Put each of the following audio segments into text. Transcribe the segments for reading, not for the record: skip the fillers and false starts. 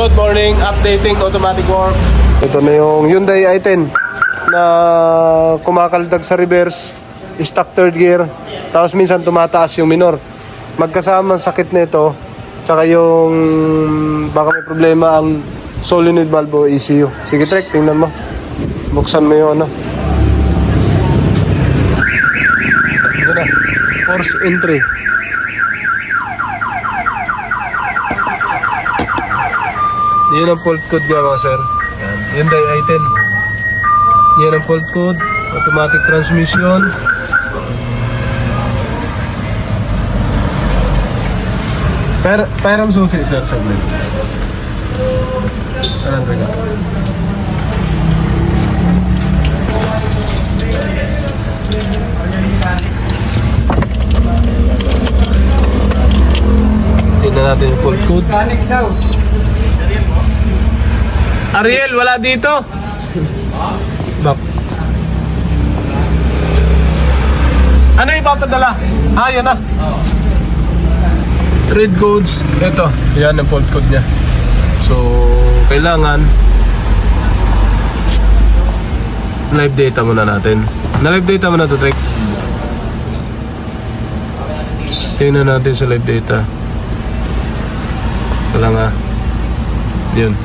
Good morning, updating automatic work. Ito na yung Hyundai i10 na kumakaldag sa reverse, stock third gear, tapos minsan tumataas yung minor. Magkasama ang sakit nito, tsaka yung baka may problema ang solenoid valve o ECU. Sige Trek, tingnan mo. Buksan mo yung ano. Ito na, force entry. Yan ang fault code nga mga sir. Yan, Hyundai i10. Yan ang fault code. Automatic transmission. Pairam susi sir, saglit. Anong rega? Tingnan natin yung fault code. Ariel, wala dito. Bak. Ano ipapadala? Yan na. Red codes. Ito. Yan ang fault code niya. So, kailangan live data muna natin. Na-live data muna to, Trek. Tingnan natin sa live data. Kailangan. Yun.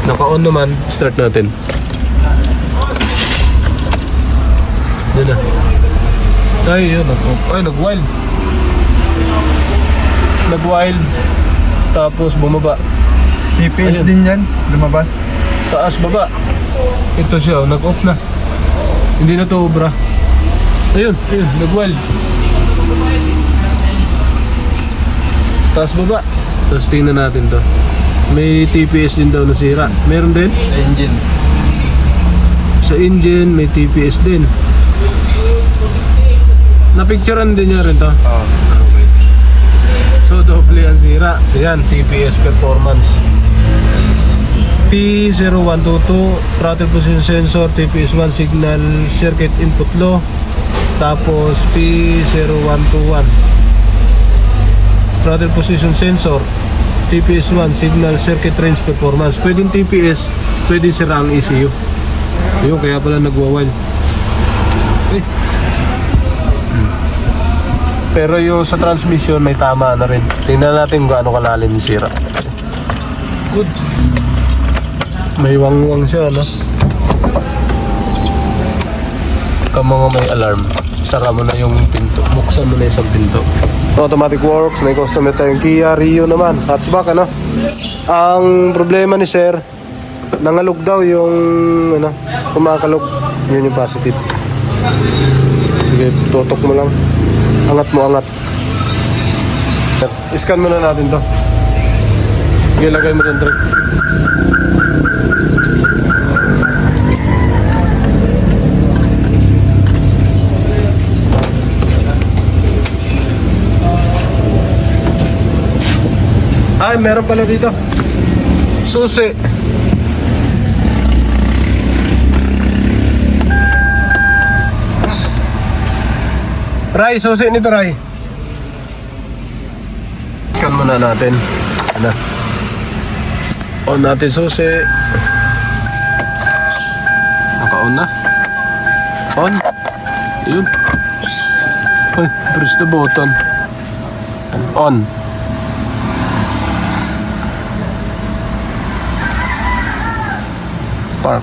Naka-on naman, start natin. Yan na. Ay, yun. Ay, nag-wild. Nag-wild. Tapos bumaba. TPS Ayun. din yan, lumabas. Taas, baba. Ito siya, nag-off na. Hindi na to obra. Ayun, ayun, nag-wild. Taas, baba. Tapos tingnan natin to. May TPS din daw nasira. Meron din? Engine. Sa engine, may TPS din. Napicturean din niya rin to. Oo. Okay. So, doble ang sira. Ayan, TPS performance. P0122, throttle position sensor, TPS1 signal circuit input low. Tapos P0121, throttle position sensor, TPS1 signal circuit range performance. Pwedeng TPS, pwedeng sira ang ECU. Yun, kaya pala nagwa-wild. Eh. Pero yung sa transmission may tama na rin. Tingnan natin kung gaano kalalim yung sira. Good. May wang-wang siya, no? Kung mga may alarm, sara mo na yung pinto. Buksan mo na isang pinto. Automatic works, may customer tayong Kia Rio naman. Hatchback, ano? Ang problema ni sir, nangalog daw yung, ano, kumakalog. Yun yung positive. Sige, tutok mo lang. Angat mo, angat. Iscan muna natin to. Sige, lagay mo rin, Trek. Ay, meron pala dito. Susi. Ray, susi nito, Ray. Ikan muna natin. Ano? On natin susi. Naka-on na. On. Yun. Uy, press the button. On. Park.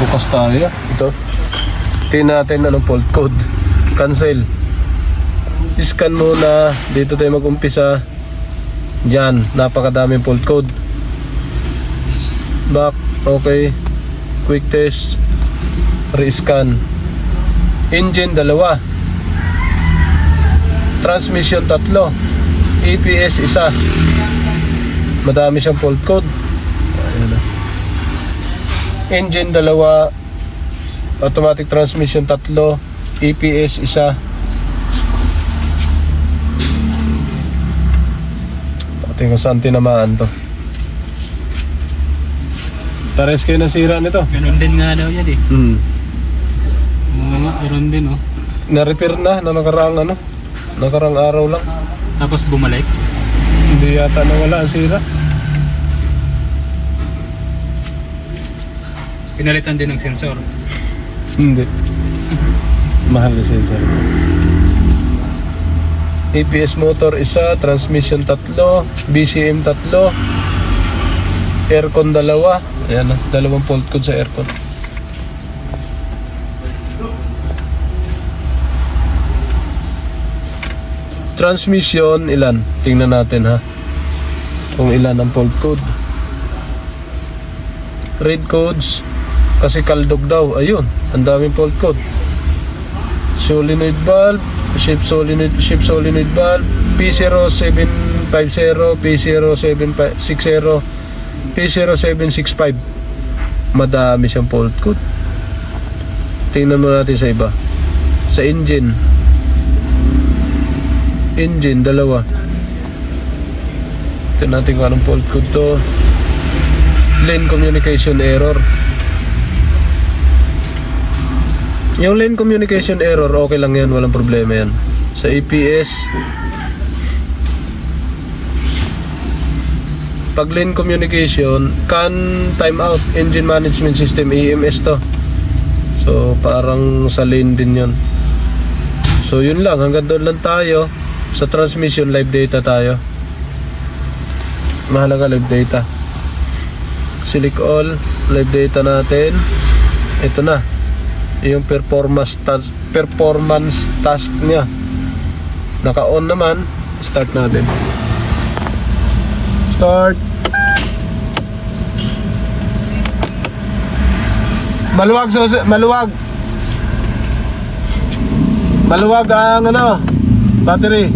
Bukas tayo. Ito. Tingnan natin anong fault code. Cancel. Scan muna. Dito tayo mag-umpisa. Diyan. Napakadaming fault code. Back. Okay. Quick test. Re-scan. Engine 2. Transmission 3. APS 1. Madami siyang fault code. Ayan na. Engine 2, automatic transmission 3, EPS 1. Tingnan ko saan tinamaan to. Pares kayo nasira nito. Ganun din nga daw yan eh. Oo nga, ganun din oh. Na-repair na nakaraang ano? Nakaraang araw lang. Tapos bumalik. Hindi yata nawala ang sira. Pinalitan din ng sensor. Hindi. Mahal na sensor. ABS motor isa, transmission 3, BCM 3, aircon 2. Ayan na, 2 fault code sa aircon. Transmission ilan? Tingnan natin ha. Kung ilan ang fault code. Red codes kasi kaldog daw. Ayun, ang daming fault code. Solenoid valve, shift solenoid valve, P0750, P0760, P0765. Madami siyang fault code. Tingnan mo natin sa iba. Sa engine, 2. Tingnan natin kung anong fault code to. Lane communication error. Yung lane communication error, okay lang yan, walang problema yan. Sa APS, pag lane communication, CAN timeout, engine management system, EMS to. So parang sa lane din yun. So yun lang, hanggang doon lang tayo. Sa transmission, live data tayo. Mahalaga live data. Select all, live data natin. Ito na yung performance task niya. Naka-on naman. Start natin. Start. Maluwag ang battery.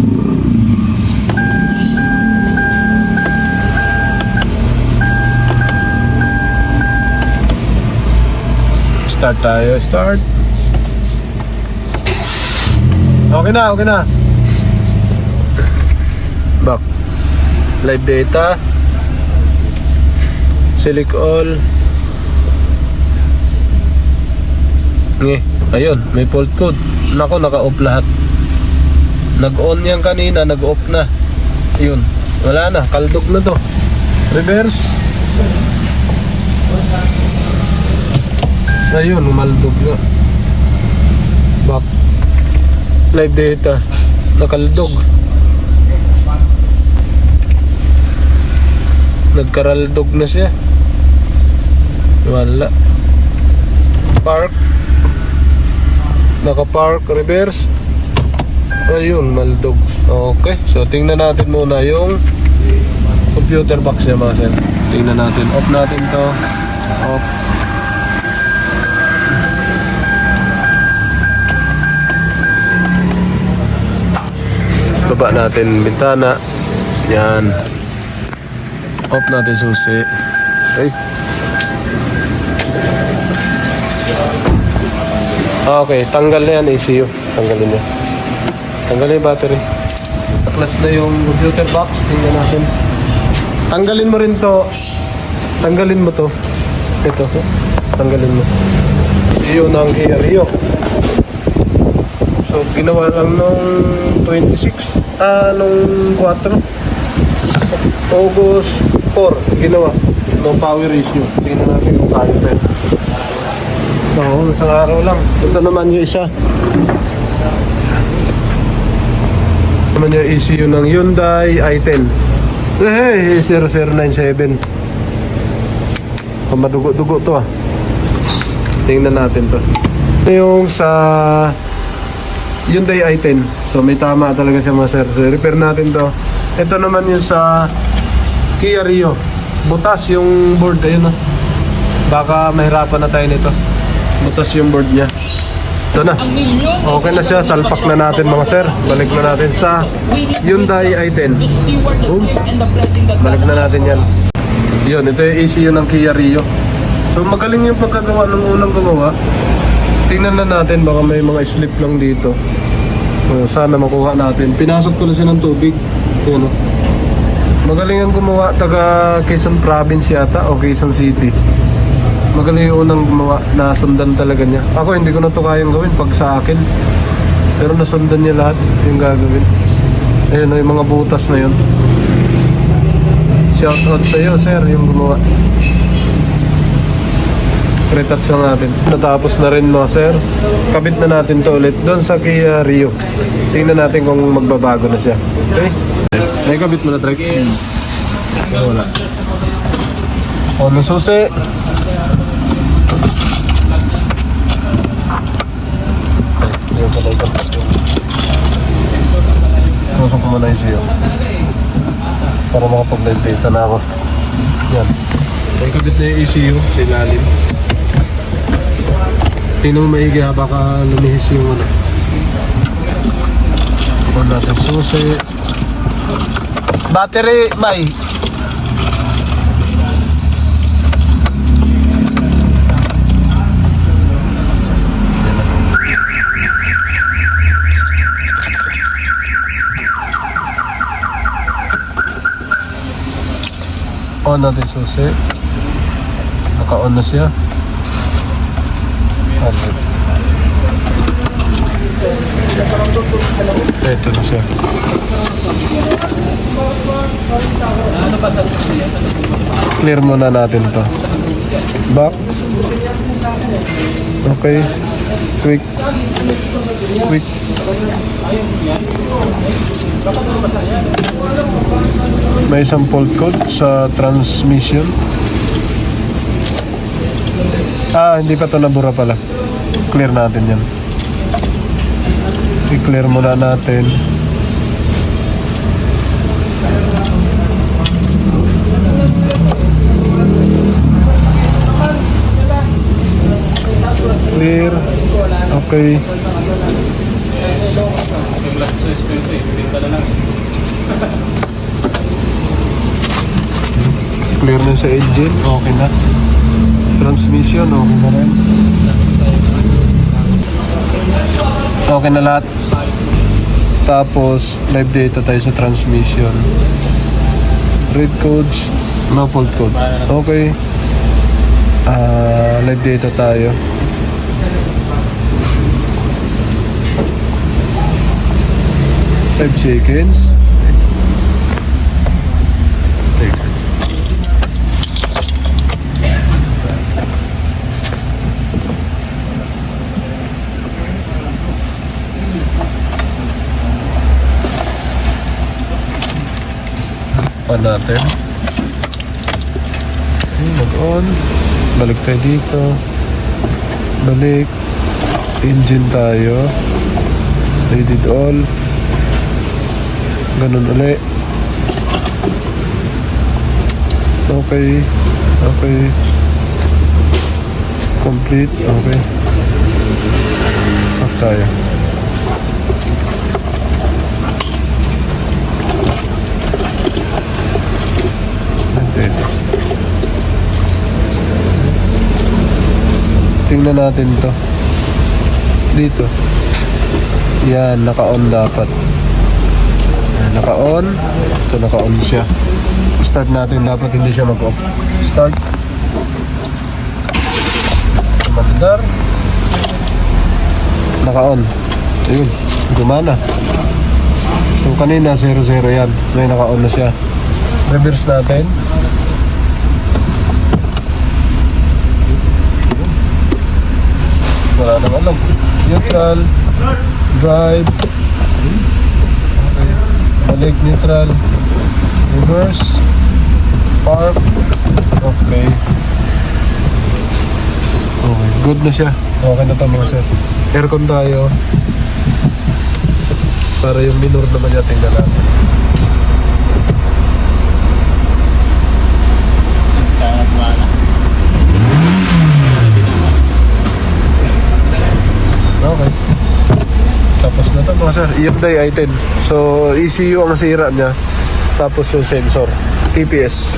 Start tayo, start. Okay na. Back. Live data. Select all. Ayun, may fault code. Nako, naka-off lahat. Nag-on yan kanina, nag-off na. Ayun, wala na, kaldog na to. Reverse. Ayun, umaldog na. Back. Live data. Nakaldog. Nagkaraldog na siya. Wala. Park. Naka-park. Reverse. Ayun, maldog. Okay. So, tingnan natin muna yung computer box niya mga sir. Tingnan natin. Off natin to. Off. Baba natin bintana. Yan. Off natin susi. Okay. Okay, tanggal na yan ECU. Tanggalin niya. Tanggalin yung battery. Class na yung computer box. Tingnan natin. Tanggalin mo rin to. Tanggalin mo to. Ito. Tanggalin mo. ECU ng Kia Rio. So, ginawa lang nung 26. Nung 4. August 4. Ginawa. No power issue. Tingnan natin kung kaya pa yun. Oo, isang araw lang. Ito naman yung isa. Naman yung ECU ng Hyundai i10. Hey, 0097. Madugo-dugo to Tingnan natin to. Ito yung sa Hyundai i10. So may tama talaga siya mga sir. So, repair natin to. Ito naman yung sa Kia Rio. Butas yung board. Ayun Baka mahirapan na tayo nito. Butas yung board niya. Ito na. Okay na siya. Salpak na natin mga sir. Balik na natin sa Hyundai i10. Boom. Balik na natin yan. Yun, ito yung ECU ng Kia Rio. So magaling yung pagkagawa ng unang gumawa. Tingnan na natin. Baka may mga slip lang dito. Sana makuha natin. Pinasok ko na siya ng tubig. Yun Magaling yung gumawa. Taga Quezon Province yata o Quezon City. Magaling yung unang gumawa. Nasundan talaga niya. Ako hindi ko na ito kayang gawin pag sa akin. Pero nasundan niya lahat yung gagawin. Ayun yung mga butas na yun. Shoutout sa iyo, sir, yung gumawa. Retouch lang natin. Natapos na rin, no, sir. Kabit na natin to ulit doon sa Kia Rio. Tingnan natin kung magbabago na siya. Okay? May kabit mo na, Trek? Wala. O, nasusi. Ayun pala yung kabit. Pusok ko muna yung siyo. Para makapag-live na ako. Yan. May kabit na yung ECU sa ilalim. Tingnan mo maigi ha, baka lumihis yung ano. On natin susi. Battery, bay. On natin susi. Naka-on na siya. Ito na siya. Clear muna natin to. Back. Okay. Quick. May isang fault code sa transmission. Hindi pa to nabura pala. Clear natin yan. I-clear muna natin. Clear. Okay. Clear na sa engine. Okay na. Transmission, okay na rin. Okay na lahat. Tapos, live data tayo sa transmission. Read codes, no fault code. Okay. Live data tayo. Five seconds. On natin. Okay, mag-on. Balik tayo dito. Balik. Engine tayo. Rated all. Ganun ulit. Okay. Okay. Complete. Okay. Off tayo. Tingnan natin to. Dito. Yan, naka-on dapat. Yan, naka-on. Ito, naka-on siya. Start natin, dapat hindi siya mag-off. Start. Mandar. Naka-on. Ayun, gumana. So kanina 0-0 yan. May naka-on na siya. Reverse natin. Wala nang alam. Neutral. Drive. Okay. Balik, neutral. Reverse. Park. Okay. Okay. Good na siya. Okay na ito mga sir. Aircon tayo. Para yung minor naman niya tingnan natin. Okay. Tapos na ito mga sir. Hyundai i10. So ECU ang sira niya. Tapos yung sensor. TPS.